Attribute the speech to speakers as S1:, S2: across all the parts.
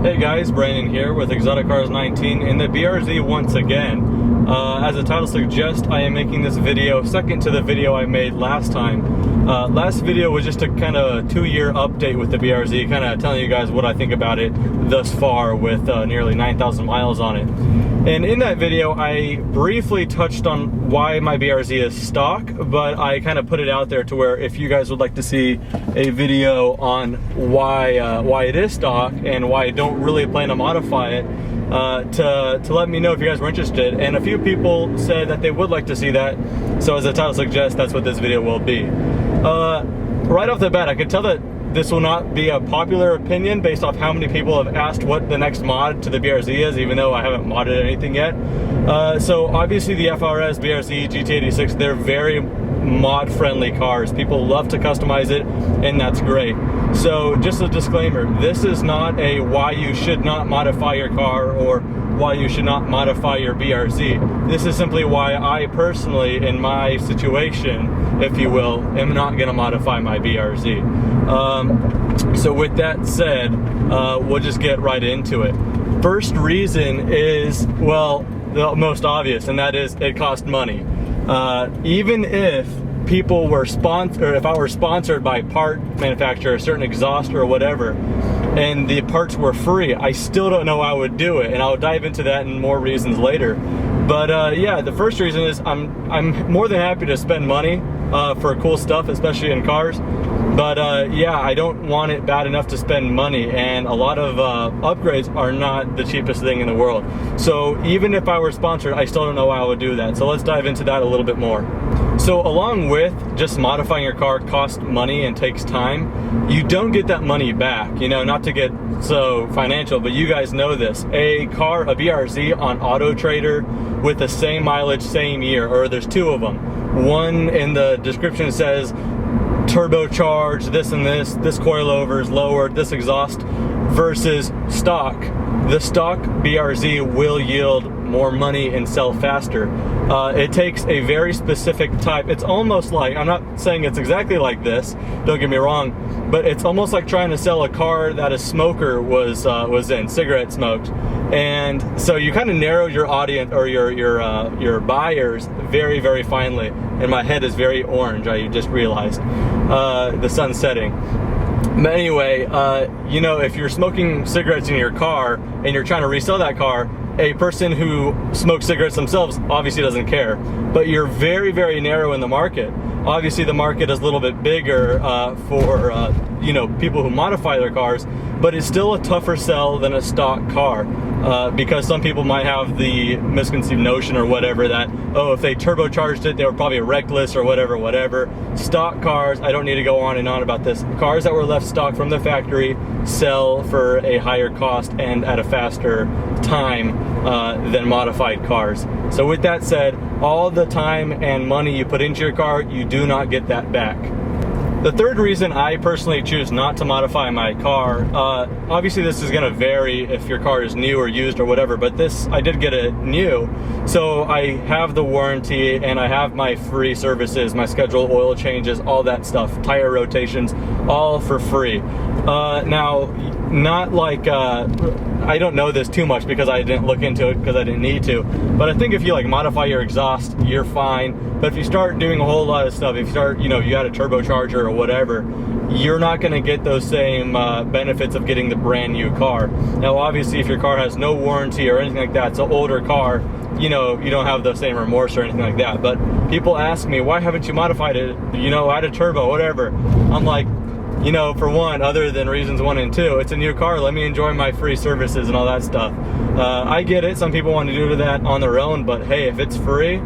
S1: Hey guys, Brandon here with Exotic Cars 19 in the BRZ once again. As the title suggests, I am making this video second to the video I made last time. Last video was just a kind of 2-year update with the BRZ, kind of telling you guys what I think about it thus far with nearly 9,000 miles on it. And in that video, I briefly touched on why my BRZ is stock, but I kind of put it out there to where if you guys would like to see a video on why it is stock and why I don't really plan to modify it, to let me know if you guys were interested. And a few people said that they would like to see that, so as the title suggests, that's what this video will be. Right off the bat, I could tell that this will not be a popular opinion based off how many people have asked what the next mod to the BRZ is, even though I haven't modded anything yet. So obviously the FRS, BRZ, GT86, they're very mod friendly cars. People love to customize it, and that's great. So just a disclaimer, this is not a why you should not modify your car or why you should not modify your BRZ. This is simply why I personally, in my situation, if you will, am not going to modify my BRZ. So with that said, we'll just get right into it. First reason is, well, the most obvious, and that is it costs money. Even if people were sponsored, or if I were sponsored by part manufacturer, a certain exhaust or whatever, and the parts were free, I still don't know I would do it, and I'll dive into that and more reasons later. But yeah, the first reason is I'm more than happy to spend money for cool stuff, especially in cars. But yeah, I don't want it bad enough to spend money, and a lot of upgrades are not the cheapest thing in the world. So even if I were sponsored, I still don't know why I would do that. So let's dive into that a little bit more. So along with just modifying your car costs money and takes time, you don't get that money back. You know, not to get so financial, but you guys know this. A car, a BRZ on Auto Trader with the same mileage, same year, or there's two of them. One in the description says turbocharged, this and this coilover is lowered, this exhaust, versus stock. The stock BRZ will yield more money and sell faster. It takes a very specific type. It's almost like, I'm not saying it's exactly like this, don't get me wrong, but it's almost like trying to sell a car that a smoker was in, cigarette smoked. And so you kind of narrow your audience, or your buyers, very, very finely. And my head is very orange, I just realized. The sun's setting. But anyway, you know, if you're smoking cigarettes in your car and you're trying to resell that car, a person who smokes cigarettes themselves obviously doesn't care. But you're very, very narrow in the market. Obviously the market is a little bit bigger for you know, people who modify their cars, but it's still a tougher sell than a stock car. Because some people might have the misconceived notion or whatever that, oh, if they turbocharged it, they were probably reckless or whatever. Stock cars, I don't need to go on and on about this. Cars that were left stock from the factory sell for a higher cost and at a faster time than modified cars. So with that said, all the time and money you put into your car, you do not get that back. The third reason I personally choose not to modify my car, obviously this is going to vary if your car is new or used or whatever, but this, I did get it new, so I have the warranty and I have my free services, my scheduled oil changes, all that stuff, tire rotations, all for free. Now, not like, I don't know this too much because I didn't look into it because I didn't need to, but I think if you like modify your exhaust, you're fine. But if you start doing a whole lot of stuff, if you start, you know, you got a turbocharger or whatever, you're not going to get those same benefits of getting the brand new car. Now, obviously, if your car has no warranty or anything like that, it's an older car, you know, you don't have the same remorse or anything like that. But people ask me, why haven't you modified it? You know, add a turbo, whatever. I'm like, you know, for one, other than reasons 1 and 2, it's a new car. Let me enjoy my free services and all that stuff. I get it. Some people want to do that on their own, but hey, if it's free,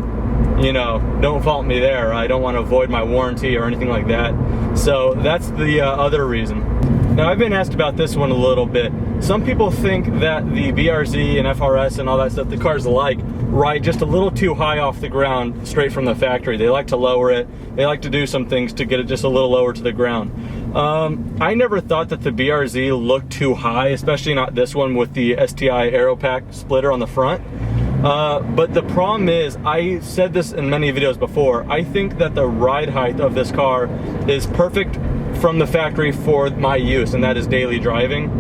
S1: you know, don't fault me there. I don't want to avoid my warranty or anything like that. So that's the other reason. Now, I've been asked about this one a little bit. Some people think that the BRZ and FRS and all that stuff, the cars like, ride just a little too high off the ground straight from the factory. They like to lower it. They like to do some things to get it just a little lower to the ground. I never thought that the BRZ looked too high, especially not this one with the STI Aeropack splitter on the front. But the problem is, I said this in many videos before, I think that the ride height of this car is perfect from the factory for my use, and that is daily driving.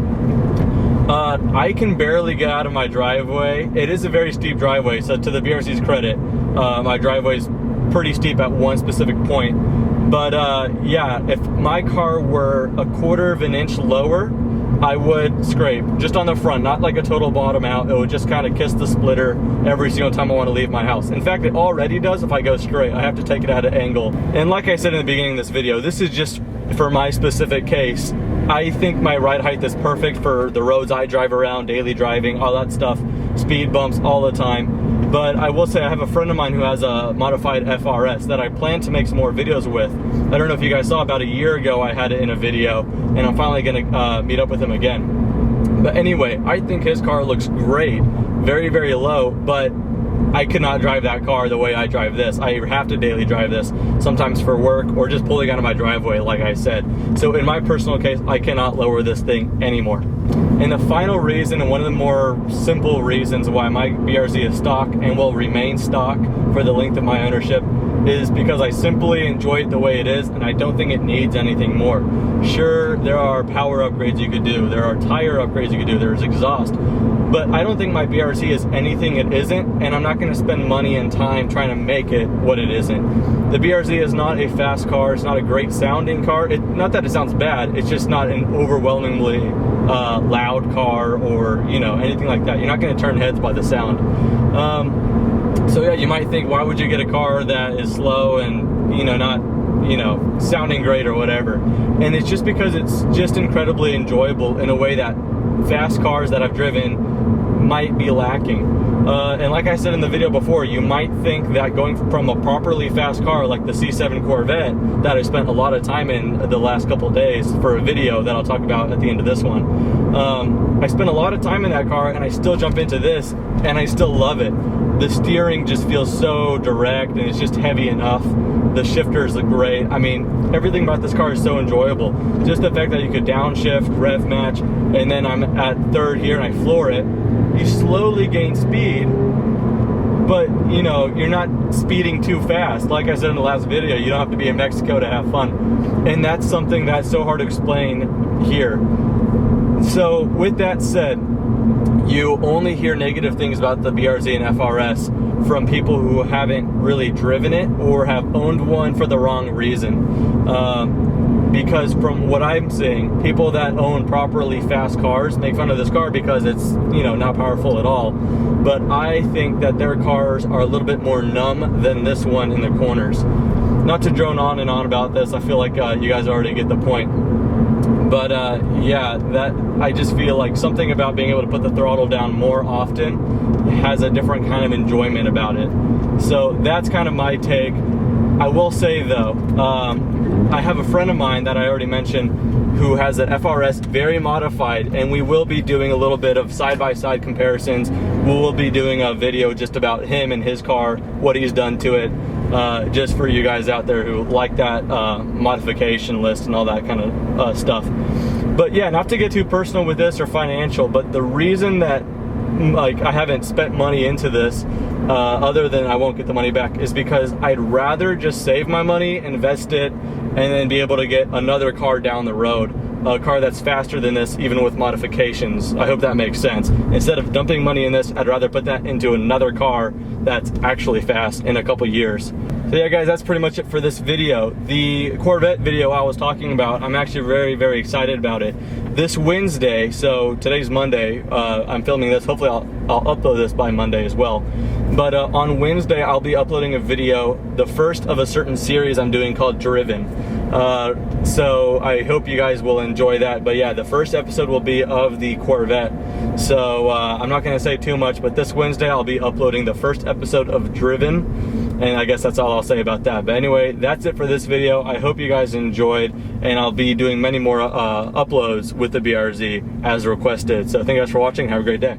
S1: I can barely get out of my driveway. It is a very steep driveway, so to the BRZ's credit, my driveway's pretty steep at one specific point. But yeah, if my car were a quarter of an inch lower, I would scrape just on the front, not like a total bottom out. It would just kind of kiss the splitter every single time I want to leave my house. In fact, it already does if I go straight. I have to take it at an angle. And like I said in the beginning of this video, this is just for my specific case. I think my ride height is perfect for the roads I drive around, daily driving, all that stuff, speed bumps all the time. But I will say I have a friend of mine who has a modified FRS that I plan to make some more videos with. I don't know if you guys saw, about a year ago I had it in a video, and I'm finally gonna meet up with him again. But anyway, I think his car looks great, very, very low, but I could not drive that car the way I drive this. I have to daily drive this, sometimes for work or just pulling out of my driveway, like I said. So in my personal case, I cannot lower this thing anymore. And the final reason, and one of the more simple reasons why my BRZ is stock and will remain stock for the length of my ownership, is because I simply enjoy it the way it is, and I don't think it needs anything more. Sure, there are power upgrades you could do, there are tire upgrades you could do, there's exhaust, but I don't think my BRZ is anything it isn't, and I'm not going to spend money and time trying to make it what it isn't. The BRZ is not a fast car, it's not a great sounding car. Not that it sounds bad, it's just not an overwhelmingly loud car or, you know, anything like that. You're not going to turn heads by the sound. So yeah, you might think, why would you get a car that is slow and, you know, not, you know, sounding great or whatever? And it's just because it's just incredibly enjoyable in a way that fast cars that I've driven might be lacking. And like I said in the video before, you might think that going from a properly fast car like the C7 Corvette that I spent a lot of time in the last couple of days for a video that I'll talk about at the end of this one, I spent a lot of time in that car, and I still jump into this and I still love it. The steering just feels so direct, and it's just heavy enough. The shifters look great. I mean, everything about this car is so enjoyable. Just the fact that you could downshift, rev match, and then I'm at third here and I floor it. You slowly gain speed, but you know, you're not speeding too fast. Like I said in the last video, you don't have to be in Mexico to have fun. And that's something that's so hard to explain here. So with that said, you only hear negative things about the BRZ and FRS from people who haven't really driven it or have owned one for the wrong reason. Because from what I'm seeing, people that own properly fast cars make fun of this car because it's, you know, not powerful at all. But I think that their cars are a little bit more numb than this one in the corners. Not to drone on and on about this, I feel like you guys already get the point. But yeah, that I just feel like something about being able to put the throttle down more often has a different kind of enjoyment about it. So that's kind of my take. I will say though, I have a friend of mine that I already mentioned who has an FRS very modified, and we will be doing a little bit of side-by-side comparisons. We will be doing a video just about him and his car, what he's done to it, just for you guys out there who like that modification list and all that kind of stuff. But yeah, not to get too personal with this or financial, but the reason that like I haven't spent money into this, other than I won't get the money back, is because I'd rather just save my money, invest it, and then be able to get another car down the road, a car that's faster than this, even with modifications. I hope that makes sense. Instead of dumping money in this, I'd rather put that into another car that's actually fast in a couple years. So yeah guys, that's pretty much it for this video. The Corvette video I was talking about, I'm actually very, very excited about it. This Wednesday, so today's Monday, I'm filming this, hopefully I'll upload this by Monday as well. But on Wednesday, I'll be uploading a video, the first of a certain series I'm doing called Driven. So I hope you guys will enjoy that. But yeah, the first episode will be of the Corvette. So I'm not gonna say too much, but this Wednesday I'll be uploading the first episode of Driven. And I guess that's all I'll say about that. But anyway, that's it for this video. I hope you guys enjoyed, and I'll be doing many more uploads with the BRZ as requested. So thank you guys for watching. Have a great day.